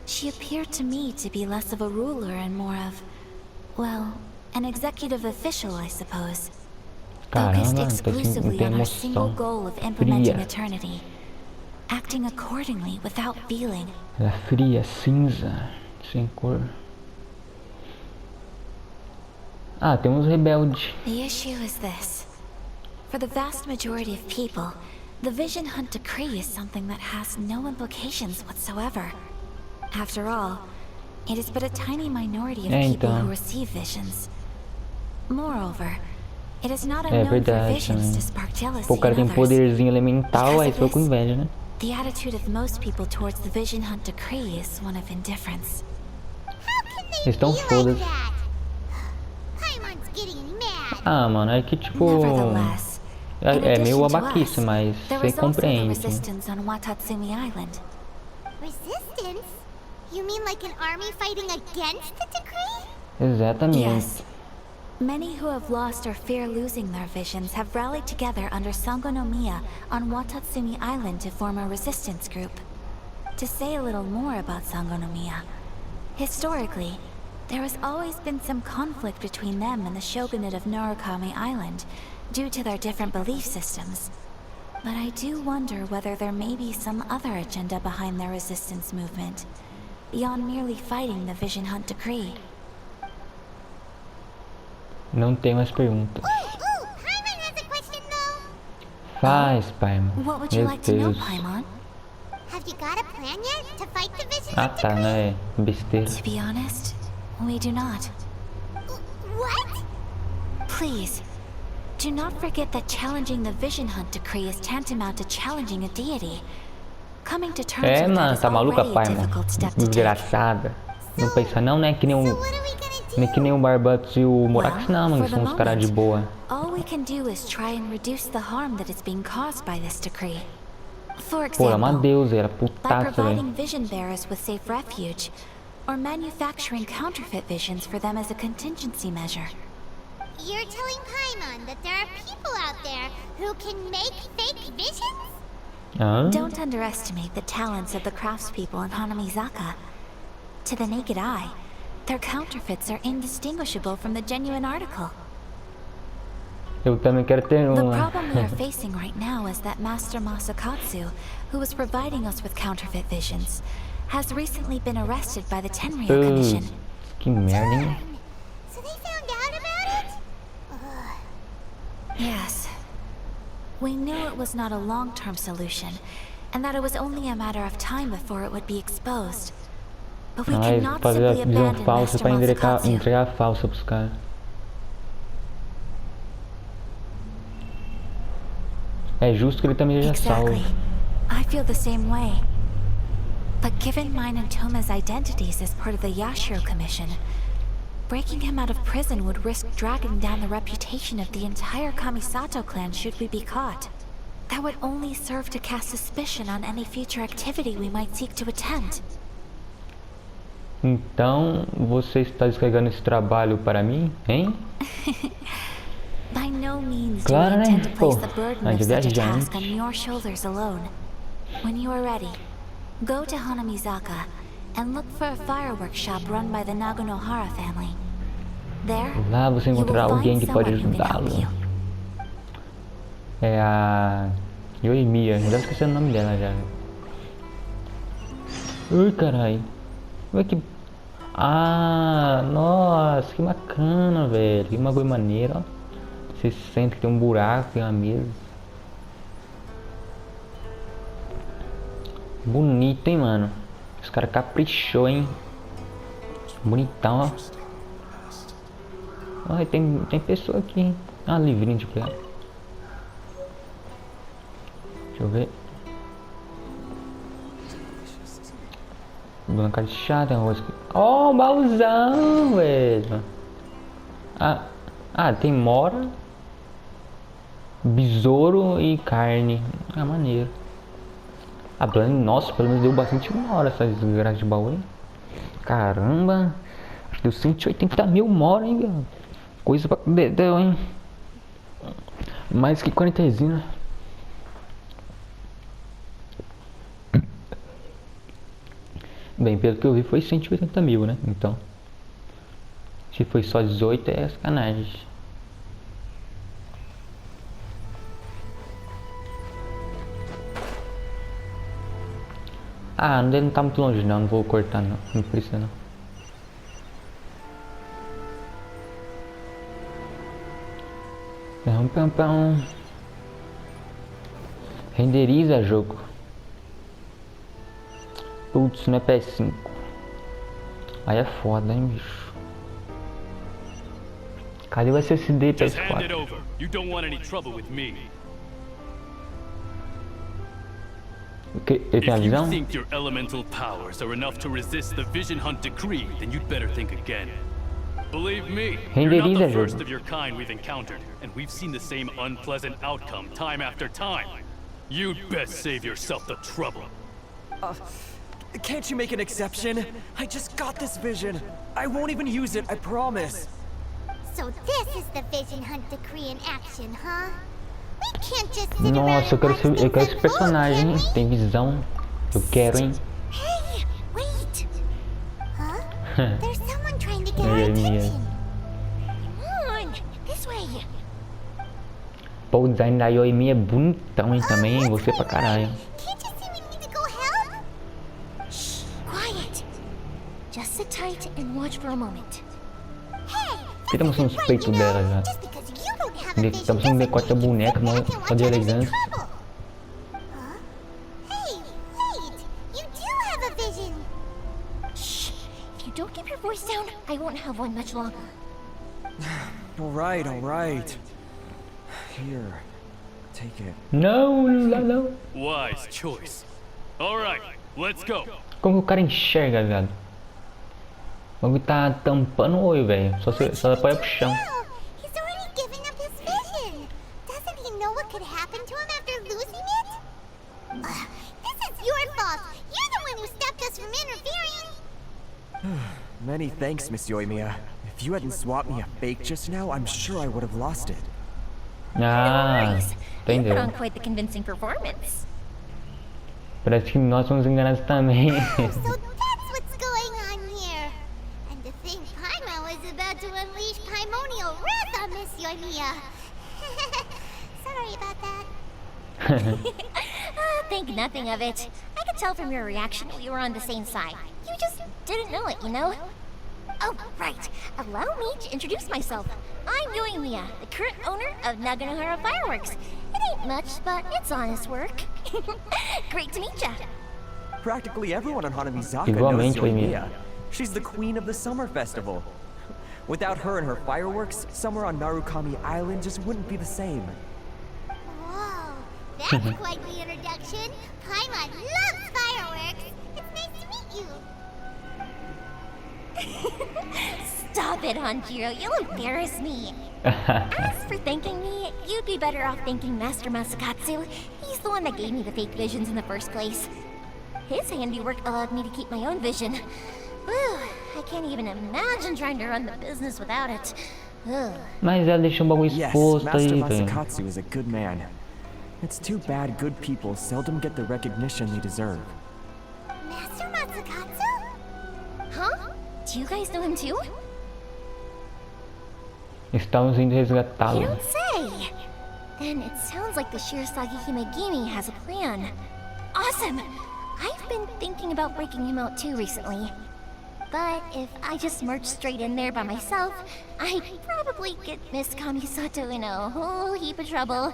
she appeared to me to be less of a ruler and more of, well, an executive official, I suppose. Focused exclusively on her single goal of implementing eternity. Acting accordingly without feeling. Ela é fria, cinza, sem cor. Ah, temos rebeldes. The issue is this. For the vast majority of people, the Vision Hunt Decree is something that has no implications whatsoever. After all, it is but a tiny minority of people who receive visions. Moreover, it is not unknown for visions to spark jealousy O cara tem in others. poderzinho elemental, aí foi com inveja, né? The attitude of most people towards the Vision Hunt Decree is one of indifference. Eles estão foda-se. Ah, mano, é que tipo... É meio abaquice, mas você compreende. Resistance on Watatsumi Island. Resistance? You mean like an army fighting against the decree? Exatamente. Yes. Many who have lost or fear losing their visions have rallied together under Sangonomiya on Watatsumi Island to form a resistance group. To say a little more about Sangonomiya, historically, there has always been some conflict between them and the shogunate of Narukami Island due to their different belief systems. But I do wonder whether there may be some other agenda behind their resistance movement, beyond merely fighting the Vision Hunt Decree. Não tem mais perguntas. Faz, Paimon. What would you like to know, Paimon? Have you got a plan yet to fight the Vision Ah, Hunt tá, Decree? não é besteira. To be honest, we do not. What? Please, do not forget that challenging the Vision Hunt Decree is tantamount to challenging a deity. Coming to terms with that Mano, is tá maluca, already a Paimon? difficult step to take. Desgraçada. Não pensa não, né? Que nem o Barbatos e o Morax, não, mano. São uns caras de boa. All we can do is try and reduce the harm that is being caused by this decree. For Pô, ela é uma example, deusa, ela é by putaça, providing velho. vision bearers with safe refuge, or manufacturing counterfeit visions for them as a contingency measure. You're telling Paimon that there are people out there who can make fake visions? Hã? Don't underestimate the talents of the craftspeople in Hanamizaka. To the naked eye, their counterfeits are indistinguishable from the genuine article. Eu também quero ter The uma. problem we are facing right now is that Master Masakatsu, who was providing us with counterfeit visions, has recently been arrested by the Tenryou Commission. Que merda, hein? So they found out about it? Yes. We knew it was not a long-term solution, and that it was only a matter of time before it would be exposed. But we Ai, cannot fazer a simply visão abandon falsa Master pra Masakatsu. entregar a falsa pros caras. É justo que ele também já salvo. Exactly. I feel the same way. But given mine and Toma's identities as part of the Yashiro Commission, breaking him out of prison would risk dragging down the reputation of the entire Kamisato clan should we be caught. That would only serve to cast suspicion on any future activity we might seek to attend. Então, você está descarregando esse trabalho para mim, hein? By no means do Claro, we né? intend to place Pô, the burden a of de such a viajante. task on your shoulders alone. When you are ready, go to Hanamizaka and look for a fireworks shop run by the Naganohara family. There, Lá você you will encontrará alguém find que pode someone who can help ajudá-lo. you. É a Eutimia, já esqueci o nome dela já. Ui, carai. Como é que... Ah, nossa, que bacana, velho. Que bagulho maneiro, ó. Você sente que tem um buraco, tem uma mesa. Bonito, hein, mano. Os caras caprichou, hein. Bonitão, ó. Ai, tem pessoa aqui, hein. Ah, livrinho de pegar. Deixa eu ver. Branca de chá, tem arroz. Oh, um baúzão, velho. Ah, tem mora, besouro e carne. Ah, maneiro. Nossa, pelo menos deu bastante mora essa desgraça de baú, hein? Caramba. Acho que deu 180 mil mora, hein, velho. Coisa pra dedéu, hein? Mais que 40 resina. Bem, pelo que eu vi foi 180 mil, né? Então, se foi só 18 é sacanagem. Ah, não tá muito longe não vou cortar não, não precisa não. Renderiza jogo. Putz, não é PS5. Aí é foda, hein, bicho. Cadê o SSD PS4? Ele tem a visão? If you think your elemental powers are enough to resist the Vision Hunt decree, then you'd better think again. Believe me, you're not the first of your kind we've encountered, and we've seen the same unpleasant outcome time after time. You'd best save yourself the trouble. Can't you make an exception? I just got this vision. I won't even use it, I promise. So this is the Vision Hunt decree in action, huh? We can't just sit Nossa, eu around quero esse personagem, hein? Tem visão. Eu quero, hein? Hey, wait. Huh? There's someone trying to get our attention. Come on, this way. Pô, o design da Eutimia é bonitão, hein, também, hein? Você pra caralho. Can't you see we need to go help? Shh, quiet. Just sit tight and watch for a moment. Hey, Por que tá mostrando os peitos dela já? just because you don't have a vision Tá mostrando o decote da boneca, doesn't mean mó I can de watch others in elegância. trouble. Huh? Hey, wait. You do have a vision. Shh. If you don't keep your voice down, I won't have one much longer. All right. Here, take it. Não. Wise choice. All right, let's go. Como que o cara enxerga, viado? O bagulho tá tampando o olho, velho. Só apoia pro chão. He's already given up his vision. Doesn't he know what could happen to him after losing it? This is your fault. You're the one who stopped us from interfering. Many thanks, Miss Yoimiya. If you hadn't swapped me a fake just now, I'm sure I would have lost it. Ah, You put on entendeu. quite the convincing performance. Parece que nós somos enganados também. So that's what's going on here. And to think Paimon was about to unleash Paimonial wrath on Miss Yoimiya. Sorry about that. Think nothing of it. I could tell from your reaction we were on the same side. You just didn't know it, you know? Oh, right. Allow me to introduce myself. I'm Eutimia, the current owner of Naganohara Fireworks. It ain't much, but it's honest work. Great to meet ya. Practically everyone on Hanamizaka knows Igualmente, Yoimiya. Yoimiya. She's the queen of the summer festival. Without her and her fireworks, summer on Narukami Island just wouldn't be the same. Whoa, that's quite the introduction. Paimon loves fireworks. It's nice to meet you. Stop it, Hanjiro. You'll embarrass me. As for thanking me, you'd be better off thanking Master Masakatsu. He's the one that gave me the fake visions in the first place. His handiwork allowed me to keep my own vision. Whew, I can't even imagine trying to run the business without it. Ugh. Mas ela deixou um bagulho Yes, exposto aí, Master velho. Masakatsu is a good man. It's too bad good people seldom get the recognition they deserve. Master Matsukatsu? Do you guys know him too? Estamos indo resgatá-lo. You don't say. Then it sounds like the Shirsagi Himegimi has a plan. Awesome! I've been thinking about breaking him out too recently. But if I just march straight in there by myself, I'd probably get Miss Kamisato in a whole heap of trouble.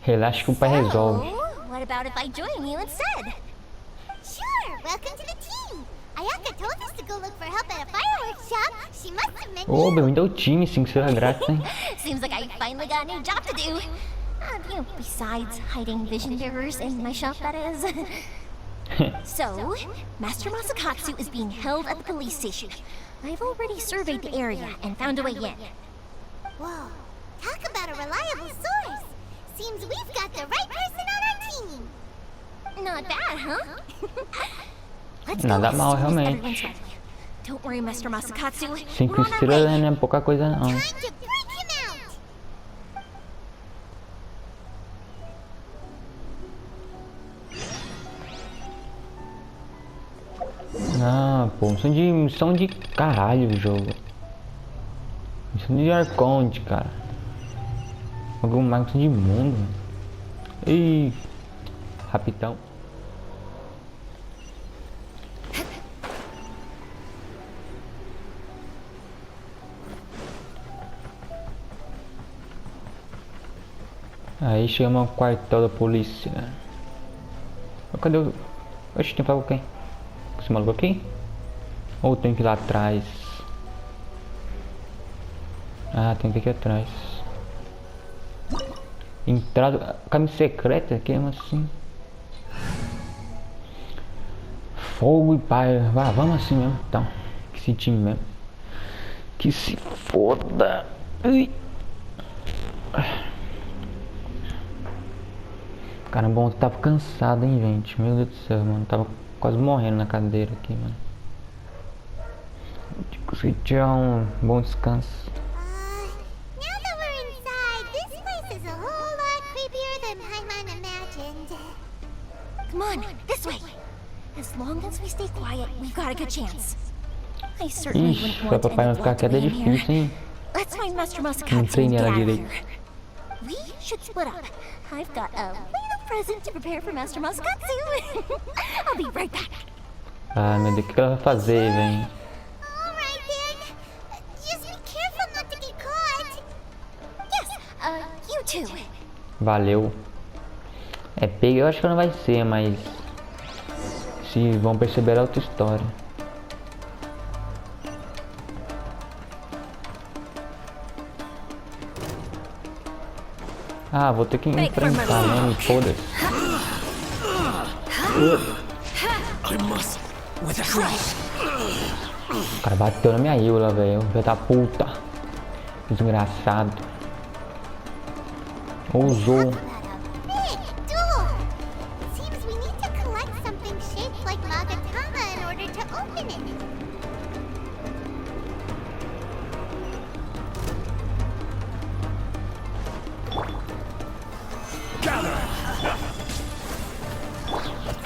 Relaxa que o pai resolve. What about if I join you instead? Sure, welcome to the team. Ayaka told us to go look for help at a fireworks shop. She must have mentioned. Ô, bem-vindo ao time, 5 estrelas grátis, hein? Seems like I finally got a new job to do. Besides hiding vision bearers in my shop, that is. So, Master Masakatsu is being held at the police station. I've already surveyed the area and found a way in. Whoa, talk about a reliable source. Seems we've got the right person on our team. Not bad, huh? Let's Nada go mal, as soon as realmente. everyone's ready. Don't worry, Master Masakatsu. 5 We're on our estrelas way. não é pouca coisa, não. Time to break him out. Ah, pô, missão de caralho o jogo. Missão de Arconte, cara. Algum mais missão de mundo. Ih, rapidão. Aí chama o quartel da polícia. Cadê o... Oxe, tem que falar com quem? Com esse maluco aqui? Ou tem que ir lá atrás? Ah, tem que ir aqui atrás. Entrada... Caminho secreta? Que é assim? Fogo e pai. Ah, vamos assim mesmo, então. Que esse time mesmo. Que se foda. Ui. Caramba, ontem tava cansado, hein, gente. Meu Deus do céu, mano. Tava quase morrendo na cadeira aqui, mano. Consegui tirar um bom descanso. Now that we're inside, this place is a whole lot creepier than Paimon imagined. Come on, this way. As long as we stay quiet, we've got a good chance. I certainly wouldn't Ixi, pra want papai não any ficar blood to quieto é be in here. difícil, hein. Let's find Master Não Masakatsu and treinei get ela out of direito. here. We should split up. I've got a little present to prepare for Master Masakatsu. I'll be right back. Ah, meu Deus, o que ela vai fazer, velho? Alright then. Just be careful not to get caught. Yes, you too. Valeu. É pega, eu acho que não vai ser, mas... Se vão perceber é outra história. Ah, vou ter que enfrentar mesmo, foda-se. O cara bateu na minha ídola, velho. Filho da puta. Desgraçado. Ousou. Big duel. Seems we need to collect something shaped like Magatama in order to open it.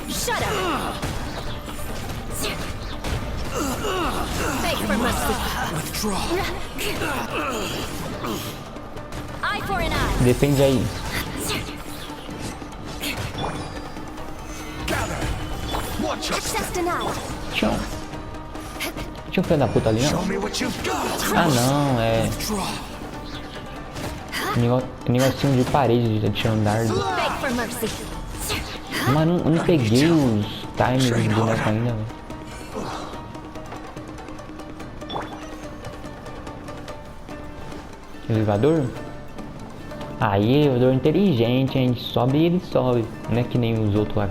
Shut up! Beg for mercy. Withdraw. Eye for an eye. Defende aí. Access denied. Tinha um filho da puta ali, não? Ah, não, é... Negocinho de parede de dardo. Beg for mercy. Mas não peguei os timers do boneco ainda, velho. Elevador? Aí, elevador inteligente, a gente sobe e ele sobe. Não é que nem os outros lá,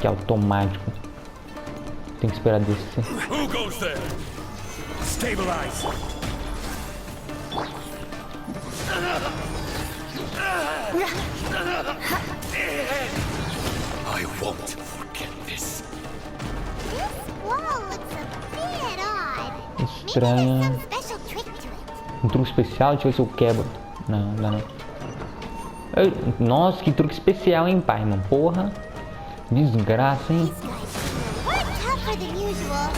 que é automático. Tem que esperar descer. Who goes there? Stabilize. I won't forget this. This wall looks a bit odd. Maybe there's Estranha. some special trick to it. Um truque especial? Deixa eu ver se eu quebro. Não, dá não. Nossa, que truque especial, hein, pai, mano. Porra. Desgraça, hein. These guys sure were tough tougher than usual.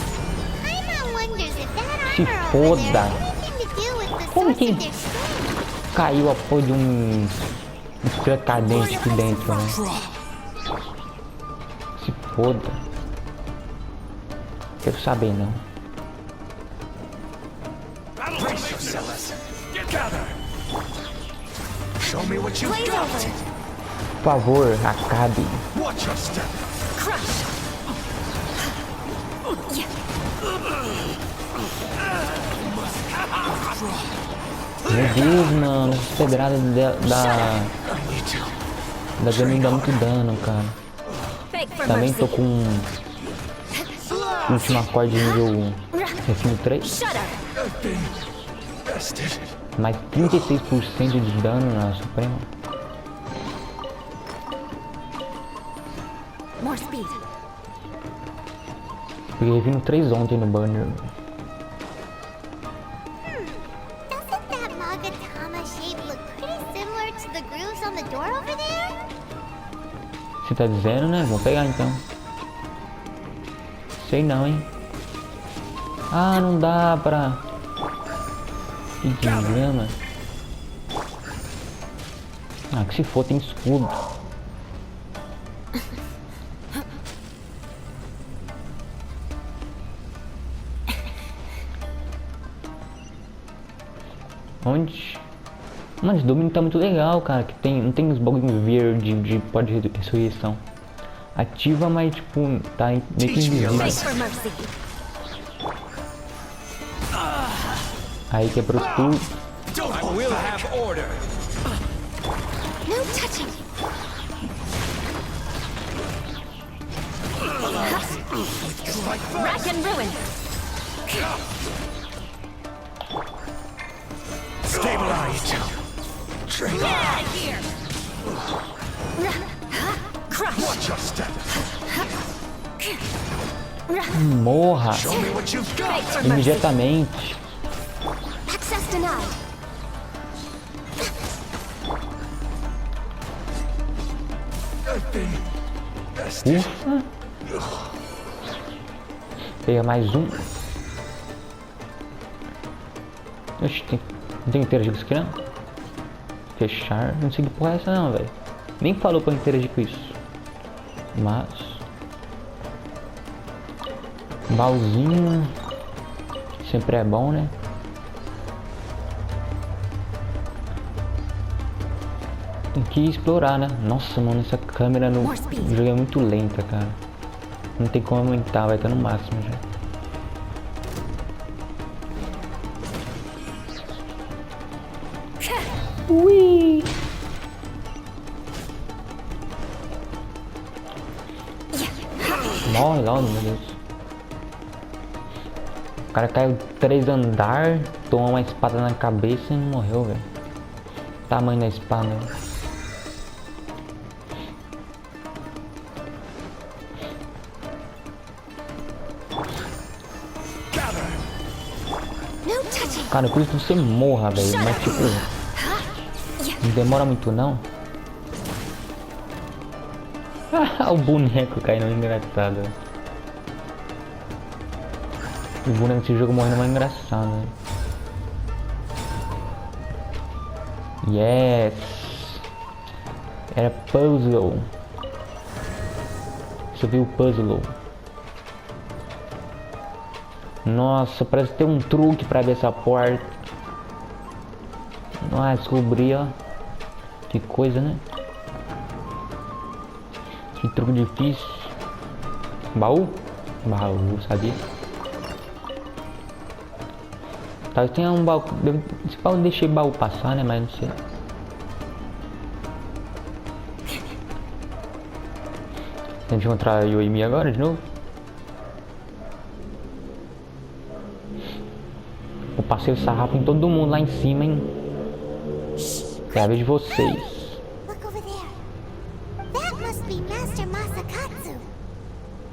Paimon wonders if that Se armor over there foda. has anything to do with the Como source que of their strength. caiu a porra de um estrela cadente aqui dentro, né? Se foda. Quero saber não. Por favor, acabe. Meu Deus, mano, essas pedradas da Genshin dá muito dano, cara. Também tô com última acorde nível refino 3. Mais 36% de dano na Suprema. Peguei refino 3 ontem no banner. Doesn't that Magatama shape look pretty similar to the grooves on the door over there? Você tá dizendo, né? Vou pegar então. Sei não, hein? Ah, não dá pra... Que desgrama. Ah, que se for, tem escudo. Onde? Mas o domínio tá muito legal, cara. Que tem, não tem os bagulho verde de pó de ressurreição. Ativa, mas tipo, tá meio que invisível. Aí quebrou tudo. Rack and ruin. Stabilized. Get out of here. Crush. Watch your step. Morra Show me what you've got. imediatamente. Access denied. Ufa. Pega mais um. Oxi, não tem que interagir com isso aqui não? Fechar. Não sei que porra é essa não, velho. Nem falou pra interagir com isso. Mas... baúzinho. Sempre é bom, né? Tem que explorar, né? Nossa, mano, essa câmera no jogo é muito lenta, cara. Não tem como aumentar, vai estar no máximo já. Ui! Morre logo, meu Deus. O cara caiu 3 andares, tomou uma espada na cabeça e não morreu, velho. Tamanho da espada. Cara, por isso que você morra, velho. Mas tipo, não demora muito não. O boneco caindo, engraçado. O boneco desse jogo morrendo é mais engraçado, né? Yes! Era puzzle. Você viu o puzzle? Nossa, parece ter um truque pra abrir essa porta. Nossa, descobri, ó. Que coisa, né? Que truque difícil. Baú? Baú, sabia? Talvez tenha um baú. Esse baú deixei baú passar, né? Mas não sei. A gente vai encontrar a Eutimia agora de novo. Eu passei o sarrafo em todo mundo lá em cima, hein? É a vez de vocês. Look over there. That must be Master Masakatsu.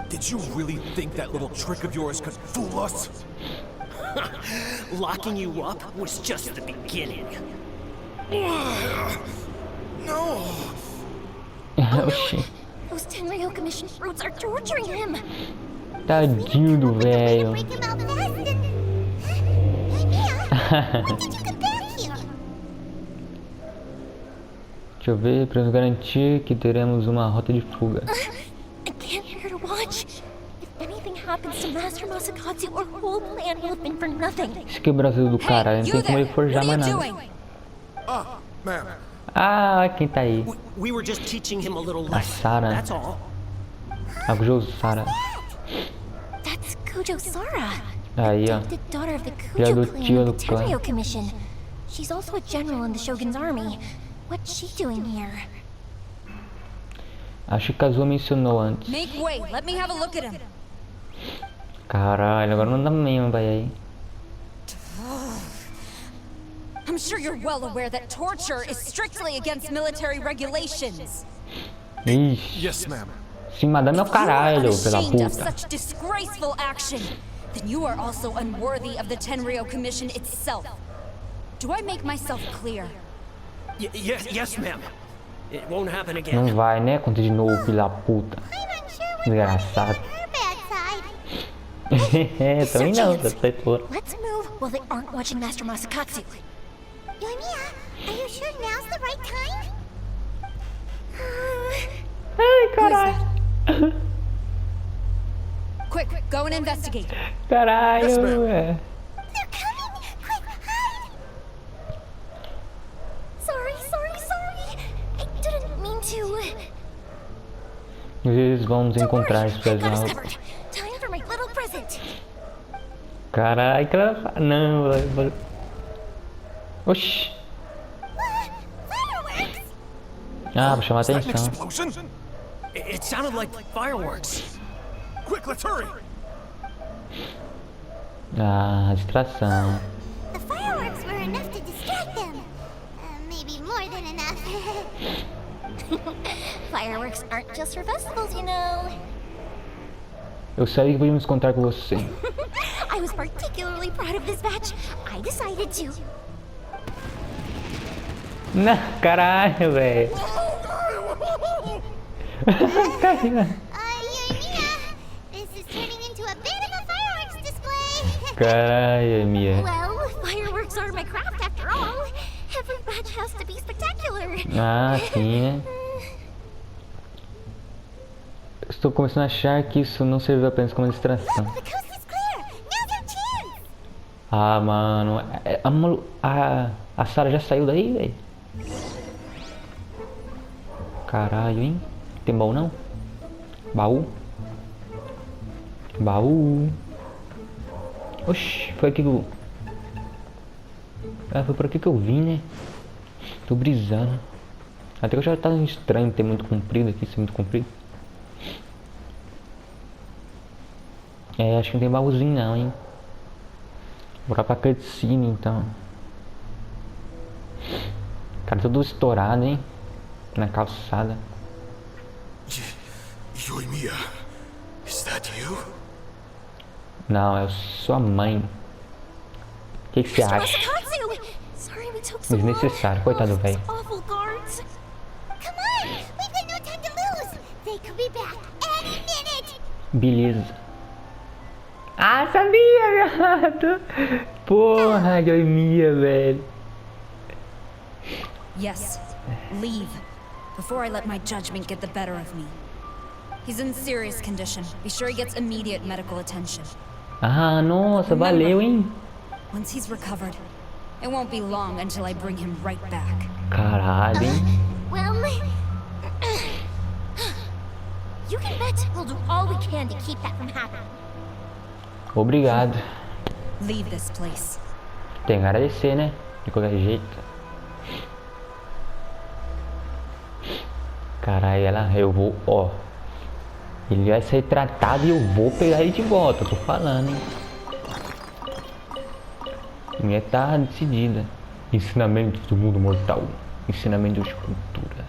Did you really think that little trick of yours could fool us? Locking you up was just the beginning. No! Oxi. Those Tenryo Commission brutes are torturing him. Tadinho do velho. Deixa eu ver, para nos garantir que teremos uma rota de fuga. Esse que é o Brasil do cara, não tem como ele forjar mais nada. Ah, quem tá aí? A Sara. A Sara. Aí, ó. Filha do tio do clã. She's also a general in the Shogun's army. What's she doing here? Acho que Kazuo mencionou antes. Make way, let me have a look at him. Caralho, agora não dá mesmo, vai aí. I'm sure you're well aware that torture is strictly against military regulations. Ixi. Yes, ma'am. Sim, madame é o caralho, pela puta. Such disgraceful action. Then you are also unworthy of the Tenryou Commission itself. Do I make myself clear? Yes, ma'am. It won't happen again. Não vai, né? Conta de novo, filha da puta. Desgraçado. É, também não, tá certo. Let's move while they aren't watching Master Masakatsu. Yoimiya, are you sure now's the right time? Ai, caralho. Quick, go and investigate. Caralho, They're coming! Quick, hide! Sorry. I didn't mean to. Eles vão nos encontrar, pessoal. Time for my little present. Caralho, que ela fala. Não, vai. Oxi. Fireworks! Ah, pra chamar atenção. It sounded like fireworks. Quick, let's hurry. Ah, distração. The fireworks were enough to distract them. Maybe more than enough. Fireworks aren't just for festivals, you know. Eu sabia que podíamos contar com você. I was particularly proud of this batch. I decided to. Não, caralho, velho. Yoimiya, this is turning into a bit of a fireworks display. Caralho, Mia. Well, fireworks are my craft after all. Every batch has to be spectacular. Ah, sim, né? Estou começando a achar que isso não serviu apenas como distração. Ah, mano. A Sara já saiu daí, velho? Caralho, hein? Tem baú não? Baú? Baú. Oxi, foi aqui que eu... Ah, foi por aqui que eu vim, né? Tô brisando. Até que eu já tava estranho ter muito comprido aqui, ser muito comprido. É, acho que não tem baúzinho não, hein? Vou lá pra cutscene, então. Cara, todo estourado, hein? Na calçada. Yoimiya, is that you? Não, é sua mãe. O que você acha? Desnecessário, coitado do velho. Beleza. Ah, sabia, gato. Porra, Yoimiya, velho. Yes, leave. Before I let my judgment get the better of me. He's in serious condition. Be sure he gets immediate medical attention. Ah, nossa, valeu, hein? Once he's recovered, it won't be long until I bring him right back. Caralho, hein? Well, you can bet we'll do all we can to keep that from happening. Obrigado. Leave this place. Tem que agradecer, né? De qualquer jeito. Caralho, eu vou, ó. Ele vai ser tratado e eu vou pegar ele de volta, tô falando, hein. Minha tá decidida. Ensinamentos do mundo mortal. Ensinamentos de cultura.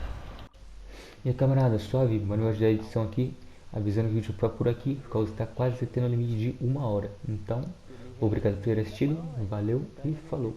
E aí, camarada, suave, manual da edição aqui. Avisando que o vídeo por aqui, por causa está quase tendo o limite de 1 hora. Então, obrigado por ter assistido, valeu e falou.